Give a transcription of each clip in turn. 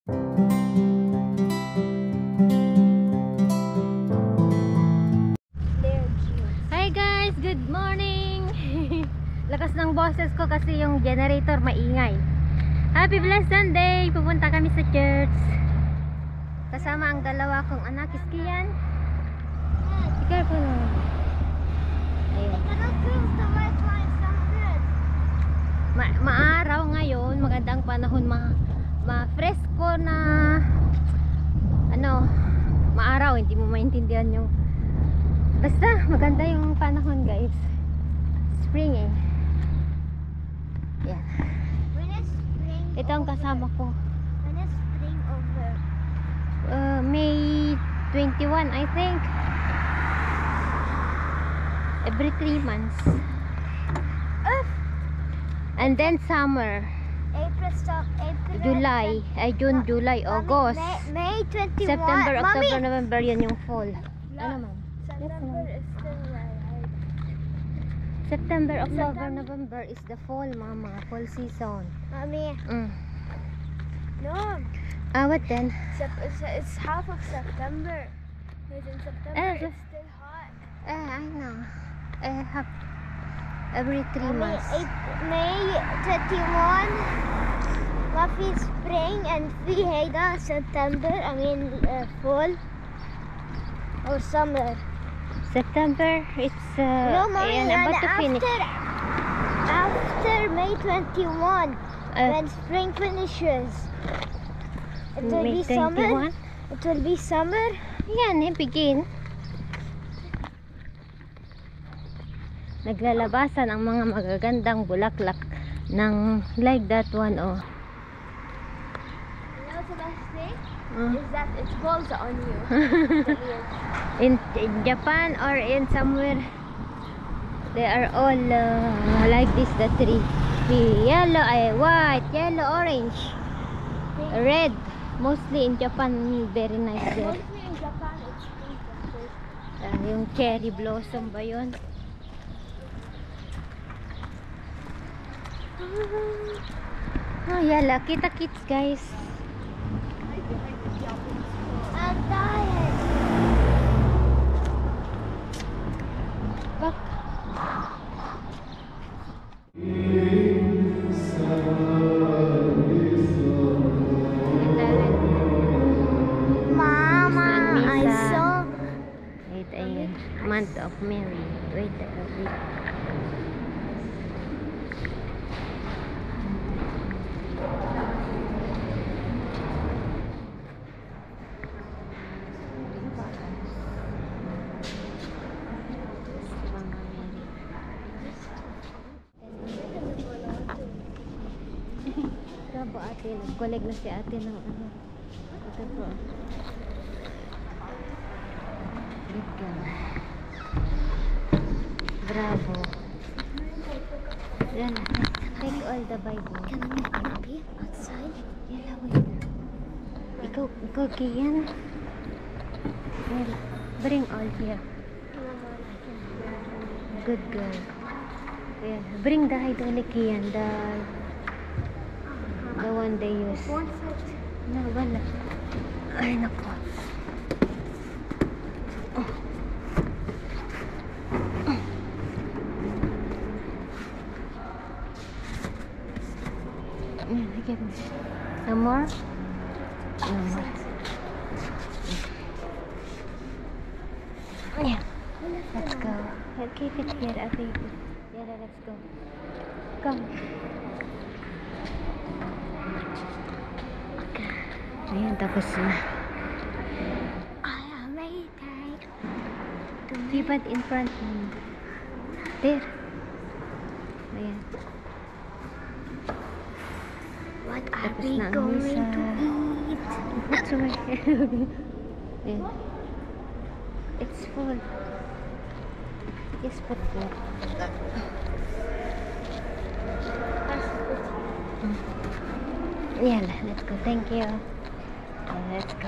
Hi guys, good morning. Lakas ng boses ko kasi yung generator maingay. Happy blessed Sunday. Pupunta kami sa church kasama ang dalawa kong anak. Iskiyan, be careful. Ayun. Maaraw ngayon, magandang panahon, ma-fresco na ano, maaraw, hindi mo maintindihan yung basta maganda yung panahon guys. Spring eh. Yan. Ito ang kasama ko. When is spring over? May 21 I think. Every 3 months. And then summer. April, July, June, July, August, May 21. September, October, Mommy, November, yan yung fall. Ano man? September is still right. September, October, November is the fall, mama. Fall season. Mommy, no. What then? It's half of September. Because in September it's still hot. I know. Every 3 months. May 21. Muffy spring and Fiheda September. I mean fall or summer. September, it's No, Mommy, and about to finish. After May 21, when spring finishes, it will May be summer. 21? It will be summer. Yan, begin. Naglalabasan ang mga magagandang bulaklak ng like that one, oh. You know the best thing is that it falls on you. In Japan or in somewhere, they are all like this, the tree. Yellow, white, yellow, orange, red. Mostly in Japan, very nice there. Mostly in Japan, it's pink. Yung cherry blossom ba yun? Oh yala, kita kits guys. I'm tired. Bak. Mama, I saw. Wait, ayan. Month of Mary. Wait, wait. Bravo ate, nag-collect na si ate ng ano. Ito po. Good girl. Bravo. Yan. Take all the Bible. Can we copy outside? Yala, wait. Ikaw Kian. Bring all here. Good girl. Yeah. Bring the hydraulic Kian. The one they use. One set. No, wala. Ay, naku. Give me. No more? No more. Yeah. Let's go. I'll keep it here, Ate. Yeah, let's go. Come. Ayan, tapos na. I am waiting. Ribbon in front. There. Ayan. What are Tapos we na ang going misa. to eat? That's right. Ayan. It's full. Yes, put there. Yan, let's go. Thank you. Let's go.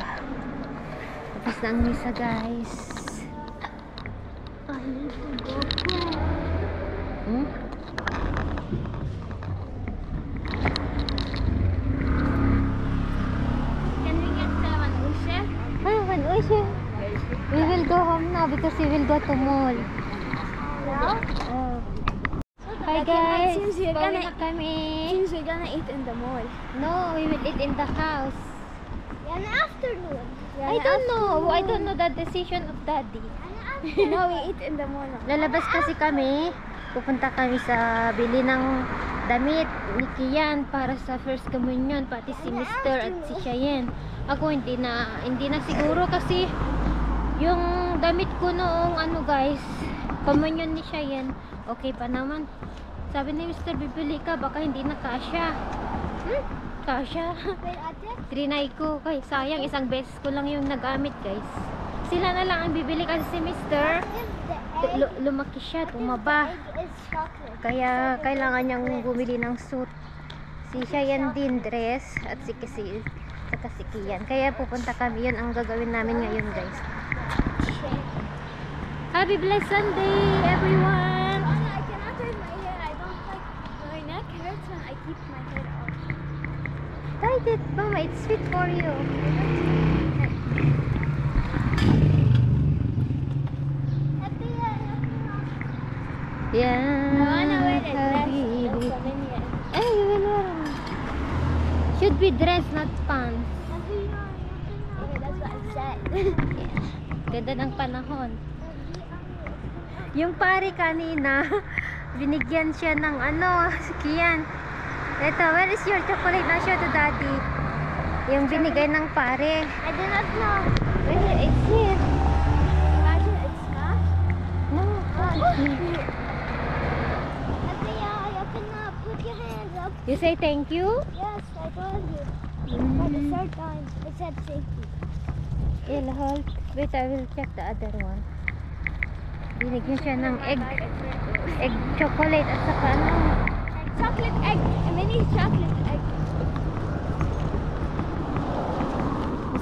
Tapos na ang misa, guys. I need to go home. We will go home now because we will go to mall. Yeah? Oh. Hi guys, Since we're pauwi gonna- na kami. Since we're gonna eat in the mall. No, we will eat in the house. Yeah, in the afternoon. I don't know. I don't know the decision of daddy. No, we eat in the mall. Lalabas kasi kami. Pupunta kami sa bili ng damit ni Kian para sa first communion, pati si Mr. at si Cheyenne. Ako hindi na siguro kasi yung damit ko noong ano guys, communion ni Cheyenne, okay pa naman. Sabi ni Mr. bibili ka, baka hindi na kasya. Kasya. Wait, ate? Trinay ko, kay sayang isang beses ko lang yung nagamit guys. Sila na lang ang bibili kasi si Mr. The egg, Lumaki siya, tumaba. the egg is chocolate. Kaya kailangan niyang bumili ng suit. Si Cheyenne din dress at si Kian. Kaya pupunta kami, yun ang gagawin namin ngayon guys. Happy blessed Sunday everyone! Mama, I cannot turn my hair. I don't like my neck hurts when I keep my hair up. Tie it, mama, it's sweet for you. Yeah, I wanna wear a dress. habibi. Don't come in yet. You will wear them. Should be dress, not pants. Okay, that's what I said. Ganda ng panahon. Yung pare kanina, binigyan siya ng ano, si Kian. Ito, where is your chocolate? Na show to daddy. Yung binigay ng pare. I do not know. Where? It's here. Imagine it's smashed. No, it's here. Open up. Put your hands up. You say thank you? Yes, I told you. For the third time, it said safety. It'll hold. Wait, I will check the other one. Binigyan siya ng egg chocolate at saka ano. Chocolate egg. A mini chocolate egg.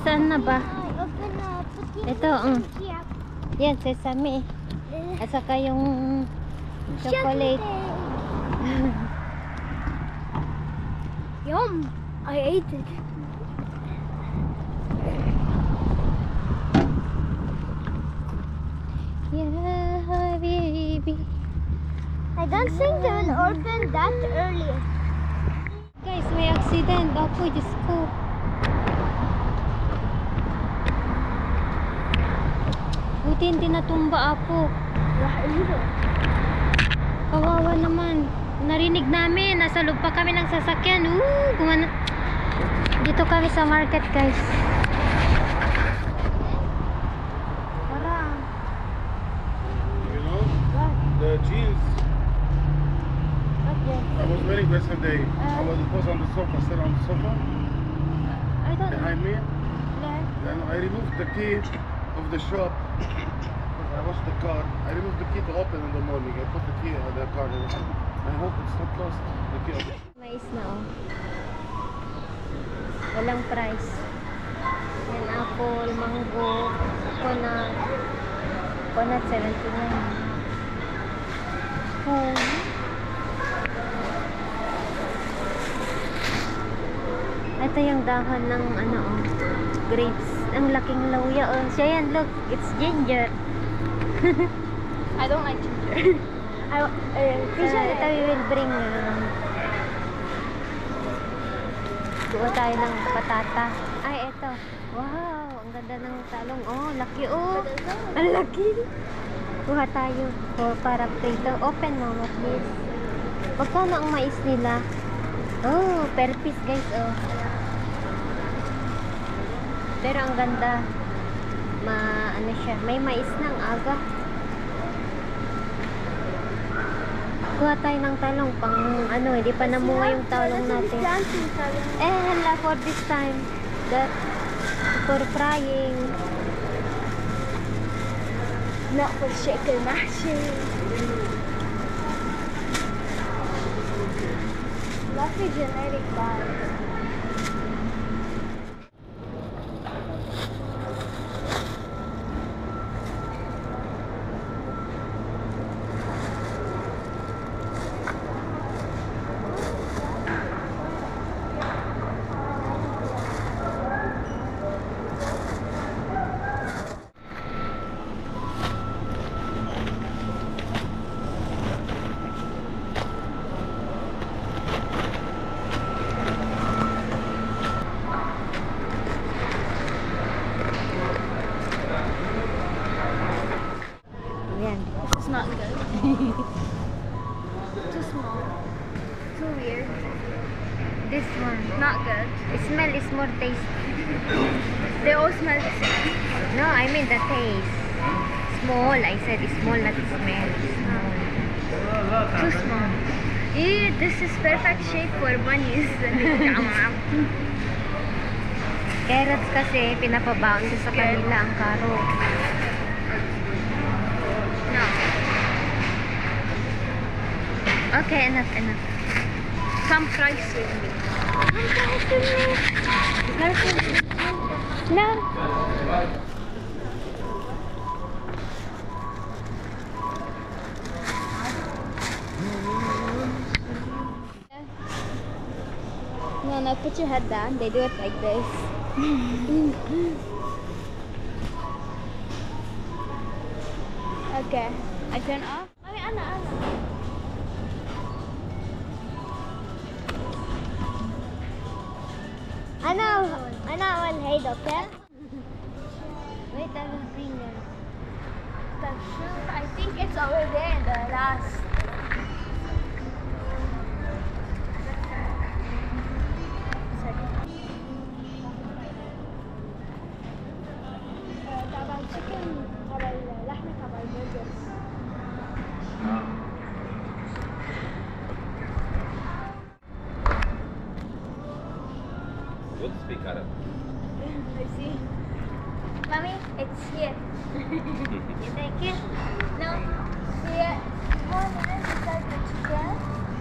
Saan na ba? Open up. Put your Ito, hands here. Yan, sesame. At saka yung chocolate. Yum! I ate it. Yeah, baby. I don't think they will open that early. Guys, may accident. Ako, Diyos ko. Buti hindi natumba ako. Kawawa naman. Narinig namin. Nasa loob pa kami ng sasakyan. Gumana. Dito kami sa market, guys. Parang. You know, the jeans Okay. I was wearing yesterday. I was on the sofa, sit on the sofa I don't know. behind me. Like, Then I removed the key of the shop. I washed the car. I removed the key to open in the morning. I put the key in the car. I hope it's not lost. The key. mais na oh. Walang price. Yan, apple, mango, coconut. Coconut, 79. Oh. Ito yung dahon ng ano oh, grapes. Ang laking lauya oh. Siya yan, look. It's ginger. I don't like ginger. Ito we will bring kuha tayo ng patata. Ay, ito. Wow, ang ganda ng talong. Oh, laki oh. Ang laki. Kuha tayo. Oh, para potato. Open mama, please. Magkano ang mais nila? Oh, per piece guys, oh. Pero ang ganda. Ano siya, may mais ng aga. Kuha tayo ng talong pang ano, hindi pa namunga yung talong natin. Hala, for this time. That for frying. Not for chicken mashing. Lucky genetic bag. taste. They all smell the same. No, I mean the taste. Small. I said small, not smell. Small. Too small. Ew, this is perfect shape for bunnies. Carrots kasi pinapabound sa kanila ang karo. No. Okay, enough. Come price with me. No. No, no, put your head down. They do it like this. Okay, I turn off. Mami, Anna. Ano, I'll hide, okay? Wait, I will bring it. The shoe, I think it's over there in the last. تبع chicken تبع اللحمة تبع البرجرز. Good speak Arab. I see. Mommy, it's here. You take it? No, here. One beside the chicken.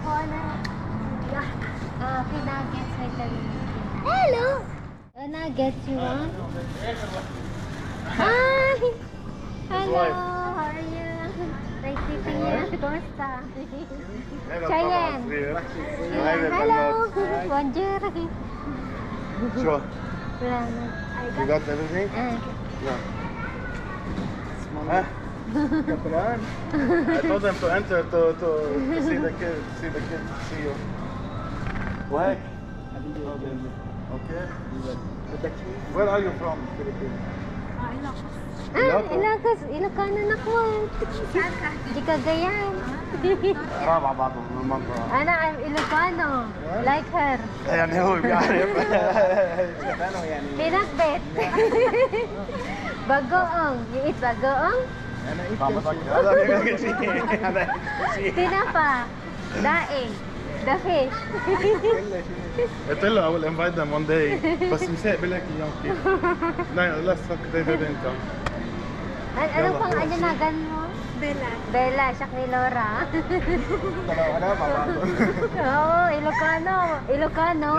One Nuggets, wait a minute. Hello. Nuggets you want? Hi! Hello, how are you? Nice meeting you. Kumusta? Cheyenne. Hello. Bonjour. Sure. Wala na. You got everything? Yeah. Huh? I told them to enter to see the kids, see you. What? Okay. Where are you from, Philippines? Ilocos. Ilocano na ko. Di Cagayan. قراب على بعضهم من المنطقة. Ana, I'm Ilocano. Like her. يعني هو بيعرف. شبانه يعني. Pinakbet. Bagoong. You eat bagoong? أنا إيه شيء. Tinapa. Daing. The fish. قلت له I will invite them one day بس مساء بقول لك اياهم كيف. لا let's talk they didn't come. Ano pang anyanagan mo? Bella. Bella, siya ni Laura. Oo, Ilocano. Ilocano.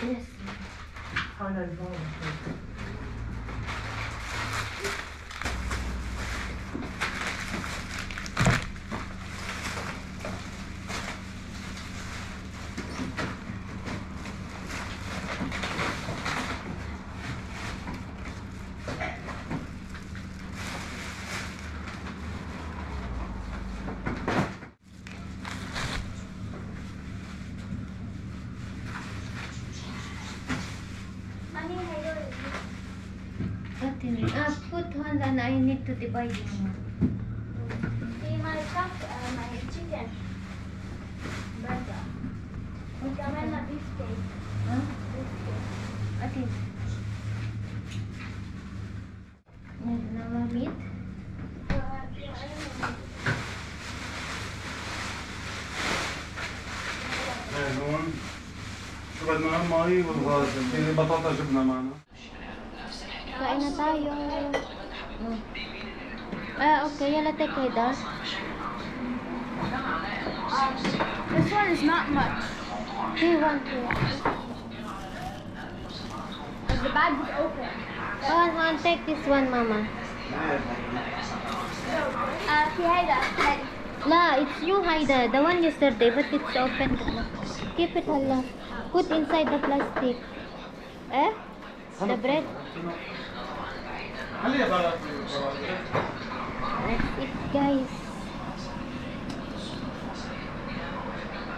Yes. Put one and I need to divide it. See my my chicken burger. Come on, this cake. Huh? This cake. Okay. Now meat. Yeah, I don't know. هون شو بدنا مي والغاز في بطاطا جبنا معنا. Kain na tayo. Okay. Yala take that. This one is not much. Do you want to? The bag is open. One, take this one, Mama. Haida. La, it's you, Haida. The one yesterday, but it's open. Keep it, Allah. Put inside the plastic. The bread. Let's eat, guys.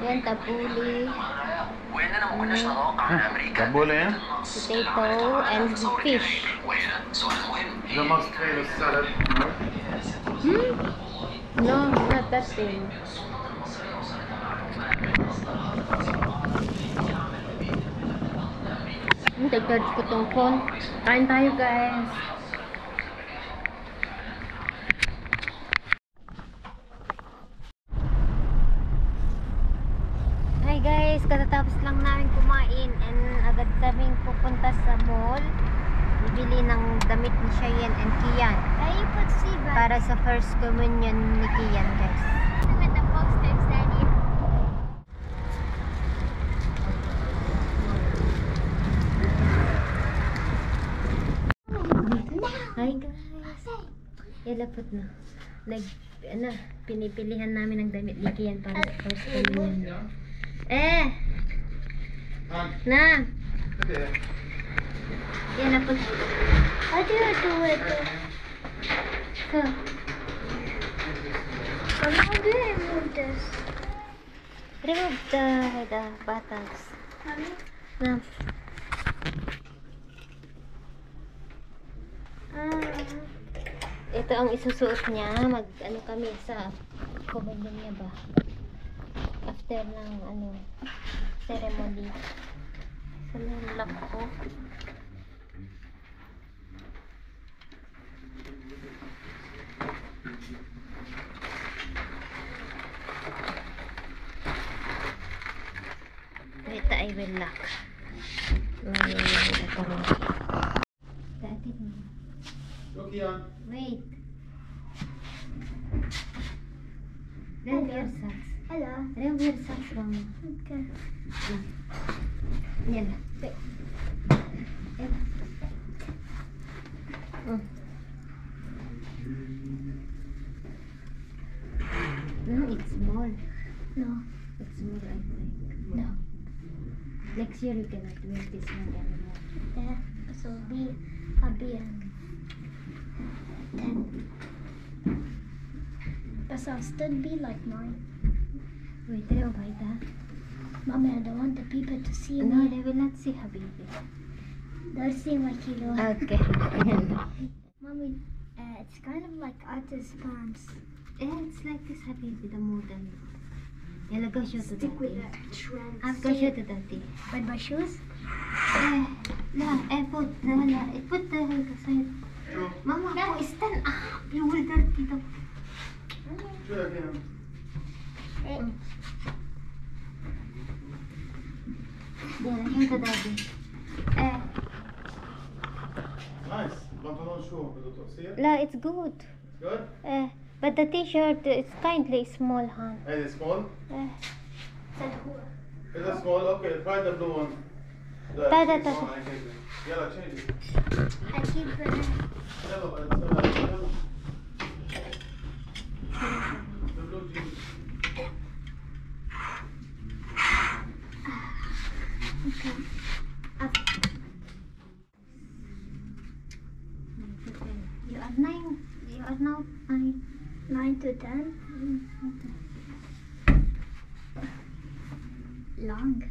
Yan, tapuli. Tabbouleh? Potato and fish. The most famous salad. No, not that thing. Take-charge ko tong phone. Kain tayo, guys. Hi guys, katatapos lang namin kumain and agad kaming pupunta sa mall. Bibili ng damit ni Cheyenne and Kian. You put seabag. Para sa first communion ni Kian, guys. With the posters, Daddy. Hi guys. Yalapot na. Pinipilihan namin ng damit ni Kian para sa first communion. Na. Yalapot. How do you do it? So, How do I remove this? remove the buttons. Mommy? Na. Ito ang isusuot niya. Mag-ano kami sa communion niya ba? After ng ceremony. Sa lock ko. Wait, I will lock. Wait. Remove your socks. Hello. Remove your socks, Mama. Okay. Yan. No, it's small. No. It's small, I think. No. Next year you cannot wear this one anymore. Yeah. So I'll be 10. But I'll still be like 9. Wait, I don't buy that. Mommy, I don't want the people to see No, me. they will not see Habibi. They'll see my kilo. Okay. Mommy, it's kind of like artist pants. Yeah, it's like this Habibi, the model. Yeah, go show to Stick with Daddy. the trend. Go show to Daddy. With my shoes? Put the side. Mama, go stand up. You will dirty the. Sure, again. Yeah, show to Daddy. Nice. Pantalon shoe. See it? La, it's good. Good? But the t-shirt is kindly small, huh? And it's small? Eh, Is it small? Okay, try the blue one. Ta. يلا change it. I keep it. يلا بقى يلا. The blue jeans. You are 9. You are now 9. 9 to 10. Long.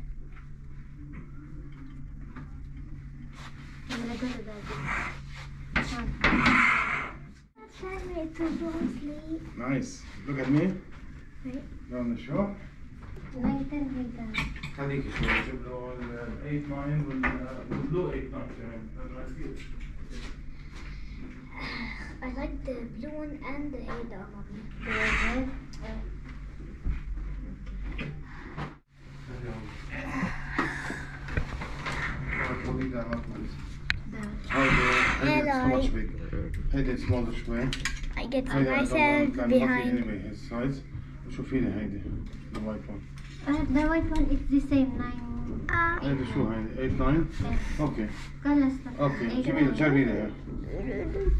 Time to go sleep. Nice. Look at me. Right. Go on the show. 9, 10. خليك شوي نجيب له ال 8 9 والبلو 8 9 كمان لازم يصير. I like the blue one and the Ada, mommy. هيدا much big. هيدا smaller شوي. I get هيدا myself كان behind. anyway his size. وشوفي لي هيدي the white one. The white one is the same 9. هيدا شو هيدي 8 9 اوكي Colors. اوكي جيبي لي جربي لي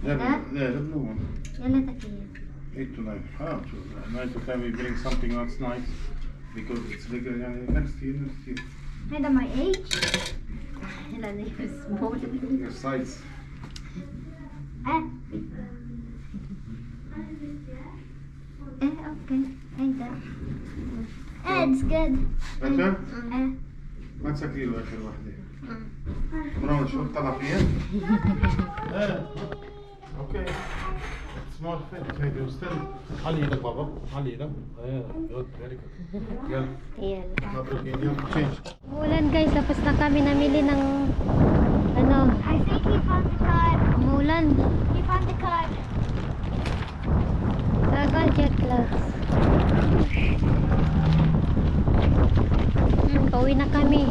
لا the blue one يلا تكية. 8 to 9 شو 9 to 10 we bring something that's nice because it's bigger يعني next year هذا my age. يلا نيجي small. your size اوكي. هيدا. It's good. better ما تسكري له اخر وحده مروان شو طلع فيها ايه اوكي small fit هيدي still علي ايدك بابا علي ايدك ايه good very good يلا Yun. مبروك يلا change Umulan guys, tapos na kami namili ng ano, I think he found the car. umulan. He found the car. Tagal jet clouds. Pauwi na kami.